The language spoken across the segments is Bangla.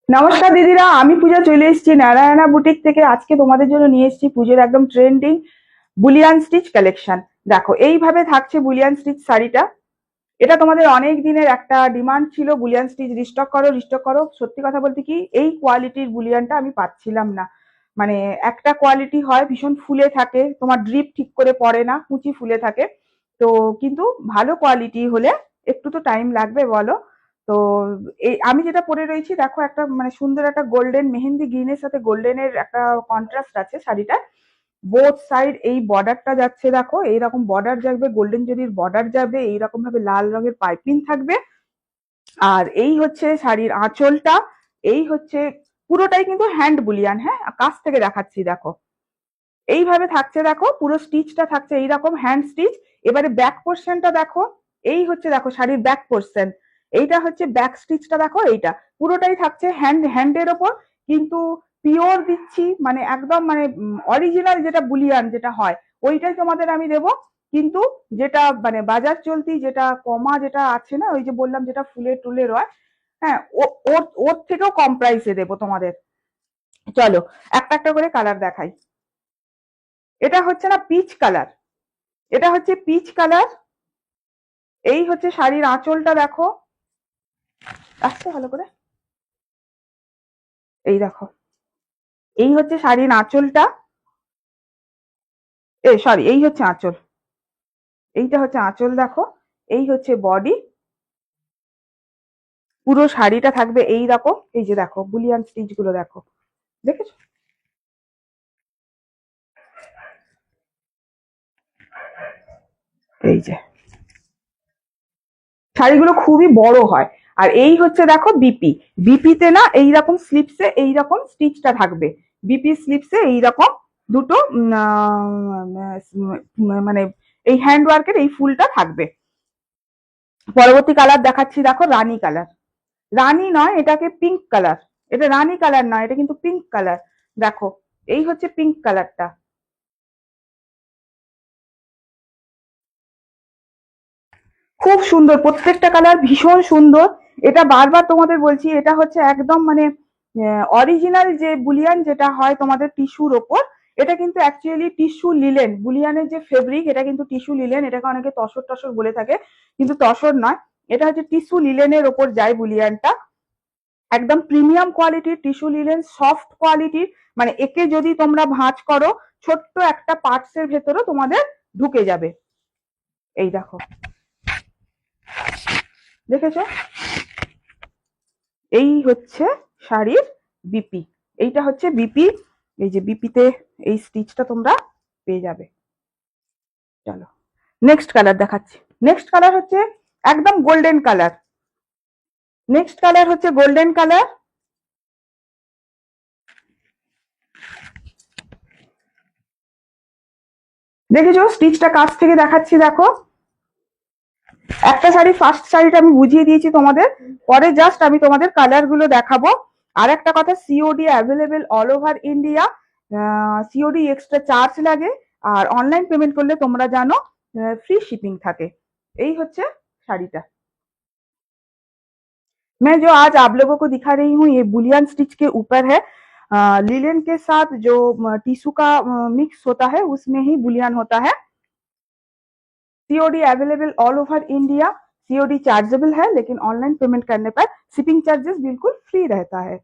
নমস্কার দিদিরা, আমি পূজা চলে এসেছি নারায়ণা বুটিক থেকে। আজকে তোমাদের জন্য নিয়ে এসেছি পুজোর একদম ট্রেন্ডিং বুলিয়ান স্টিচ কালেকশন। দেখো এইভাবে থাকছে বুলিয়ান স্টিচ শাড়িটা। এটা তোমাদের অনেক দিনের একটা ডিমান্ড ছিল, বুলিয়ান স্টিচ রিস্টক করো রিস্টক করো। সত্যি কথা বলতে কি, এই কোয়ালিটির বুলিয়ানটা আমি পাচ্ছিলাম না। মানে একটা কোয়ালিটি হয় ভীষণ ফুলে থাকে, তোমার ড্রিপ ঠিক করে পড়ে না, কুচি ফুলে থাকে। তো কিন্তু ভালো কোয়ালিটি হলে একটু তো টাইম লাগবে বলো। তো এই আমি যেটা পরে রয়েছি দেখো, একটা মানে সুন্দর একটা গোল্ডেন মেহেন্দি গ্রিনের সাথে গোল্ডেনের একটা কন্ট্রাস্ট আছে শাড়িটা। বোথ সাইড এই বর্ডারটা যাচ্ছে, দেখো এইরকম বর্ডার যাবে, গোল্ডেন জরির বর্ডার যাবে, এইরকম ভাবে লাল রঙের পাইপিং থাকবে। আর এই হচ্ছে শাড়ির আঁচলটা। এই হচ্ছে পুরোটাই কিন্তু হ্যান্ড বুলিয়ান, হ্যাঁ কাছ থেকে দেখাচ্ছি দেখো। এইভাবে থাকছে দেখো, পুরো স্টিচটা থাকছে এইরকম হ্যান্ড স্টিচ। এবারে ব্যাক পোর্শনটা দেখো। এই হচ্ছে দেখো শাড়ির ব্যাক পোর্শন। এইটা হচ্ছে ব্যাক স্টিচটা দেখো, এইটা পুরোটাই থাকছে হ্যান্ডের ওপর। কিন্তু পিওর দিচ্ছি, মানে একদম মানে অরিজিনাল যেটা বুলিয়ান যেটা হয় ওইটাই তোমাদের আমি দেবো। কিন্তু যেটা মানে বাজার চলতি যেটা কমা যেটা আছে না, ওই যে বললাম যেটা ফুলে টুলে রয়, হ্যাঁ ওর ওর থেকেও কম প্রাইসে দেবো তোমাদের। চলো একটা একটা করে কালার দেখাই। এটা হচ্ছে না পিচ কালার, এটা হচ্ছে পিচ কালার। এই হচ্ছে শাড়ির আঁচলটা দেখো, আসছে ভালো করে। এই দেখো, এই হচ্ছে শাড়ির আঁচলটা। সরি, এই হচ্ছে আঁচল। এইটা হচ্ছে আঁচল দেখো। এই হচ্ছে বডি। পুরো শাড়িটা থাকবে এই রকম। এই যে দেখো বুলিয়ান স্টিচ গুলো দেখো, দেখেছো? এই যে শাড়িগুলো খুবই বড় হয়। আর এই হচ্ছে দেখো বিপি। বিপিতে না এইরকম স্লিপসে এইরকম স্টিচটা থাকবে। বিপি স্লিপসে এইরকম দুটো মানে এই হ্যান্ড ওয়ার্কের এই ফুলটা থাকবে। পরবর্তী কালার দেখাচ্ছি দেখো, রানী কালার। রানী নয়, এটাকে পিঙ্ক কালার। এটা রানী কালার নয়, এটা কিন্তু পিঙ্ক কালার। দেখো এই হচ্ছে পিঙ্ক কালারটা। খুব সুন্দর, প্রত্যেকটা কালার ভীষণ সুন্দর। এটা বারবার তোমাদের বলছি, এটা হচ্ছে একদম মানে অরিজিনাল যে বুলিয়ান যেটা হয় তোমাদের টিস্যুর ওপর। এটা কিন্তু অ্যাকচুয়ালি টিস্যু লিলেন, বুলিয়ানের যে ফেব্রিক এটা কিন্তু টিস্যু লিলেন। এটাকে অনেকে তসর টসর বলে থাকে, কিন্তু তসর নয়। এটা হচ্ছে টিস্যু লিলেনের ওপর যায় বুলিয়ানটা। একদম প্রিমিয়াম কোয়ালিটির টিস্যু লিলেন, সফট কোয়ালিটির। মানে একে যদি তোমরা ভাঁজ করো, ছোট্ট একটা পার্টস এর ভেতরও তোমাদের ঢুকে যাবে। এই দেখো, দেখেছো? এই হচ্ছে শাড়ির বিপি। এইটা হচ্ছে বিপি। এই যে বিপিতে এই স্টিচটা তোমরা পেয়ে যাবে। চলো নেক্সট কালার দেখাচ্ছি। নেক্সট কালার হচ্ছে একদম গোল্ডেন কালার। নেক্সট কালার হচ্ছে গোল্ডেন কালার। দেখেছো স্টিচটা কাছ থেকে দেখাচ্ছি দেখো। একটা শাড়ি, ফার্স্ট শাড়িটা আমি বুঝিয়ে দিয়েছি তোমাদের, পরে জাস্ট আমি তোমাদের কালার গুলো দেখাবো। আর একটা কথা, COD available all over India. COD extra charge লাগে। আর অনলাইন পেমেন্ট করলে তোমরা জানো फ्री शिपिंग থাকে। এই হচ্ছে শাড়িটা। मैं जो आज आप लोगों को दिखा रही हूँ ये बुलियन स्टिच के ऊपर है। लिलेन के साथ जो टिश्यू का मिक्स होता है उसमें ही बुलियन होता है। COD available all over India. COD chargeable है, लेकिन ऑनलाइन पेमेंट करने पर शिपिंग चार्जेस बिल्कुल फ्री रहता है।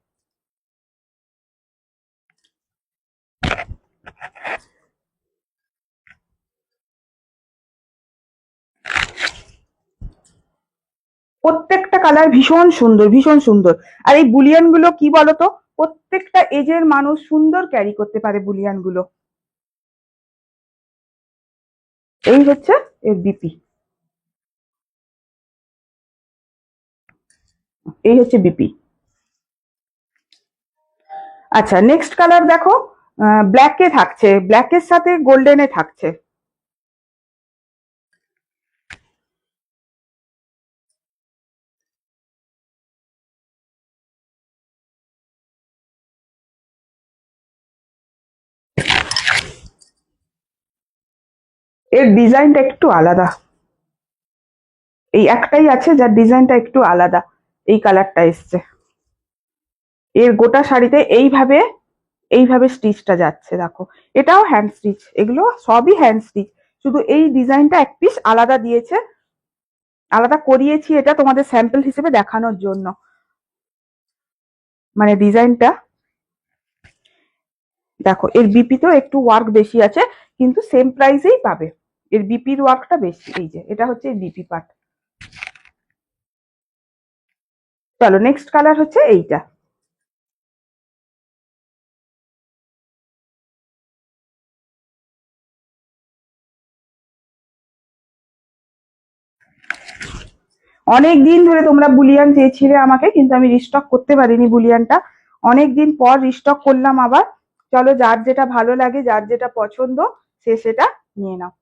প্রত্যেকটা কালার ভীষণ সুন্দর, ভীষণ সুন্দর। আর এই বুলিয়ান গুলো কি বলতো, প্রত্যেকটা এজের মানুষ সুন্দর ক্যারি করতে পারে বুলিয়ান গুলো। এই হচ্ছে এর বিপি। এই হচ্ছে বিপি। আচ্ছা নেক্সট কালার দেখো, ব্ল্যাকে থাকছে, ব্ল্যাকের সাথে গোল্ডেনে থাকছে। এর ডিজাইনটা একটু আলাদা। এই একটাই আছে যার ডিজাইনটা একটু আলাদা, এই কালারটা এসছে। এর গোটা শাড়িতে এইভাবে এইভাবে স্টিচটা যাচ্ছে, দেখো এটাও হ্যান্ড স্টিচ, এগুলো সবই হ্যান্ড স্টিচ, শুধু এই ডিজাইনটা এক পিস আলাদা দিয়েছে, আলাদা করিয়েছি এটা তোমাদের স্যাম্পল হিসেবে দেখানোর জন্য। মানে ডিজাইনটা দেখো, এর বিপিতেও একটু ওয়ার্ক বেশি আছে, কিন্তু সেম প্রাইসেই পাবে। এর বিপির ওয়ার্কটা বেশি, এই যে এটা হচ্ছে এর বিপি পার্ট। চলো নেক্সট কালার হচ্ছে এইটা। অনেক দিন ধরে তোমরা বুলিয়ান চেয়েছিলে আমাকে, কিন্তু আমি রিস্টক করতে পারিনি বুলিয়ানটা, অনেক দিন পর রিস্টক করলাম আবার। চলো যার যেটা ভালো লাগে, যার যেটা পছন্দ, সে সেটা নিয়ে নাও।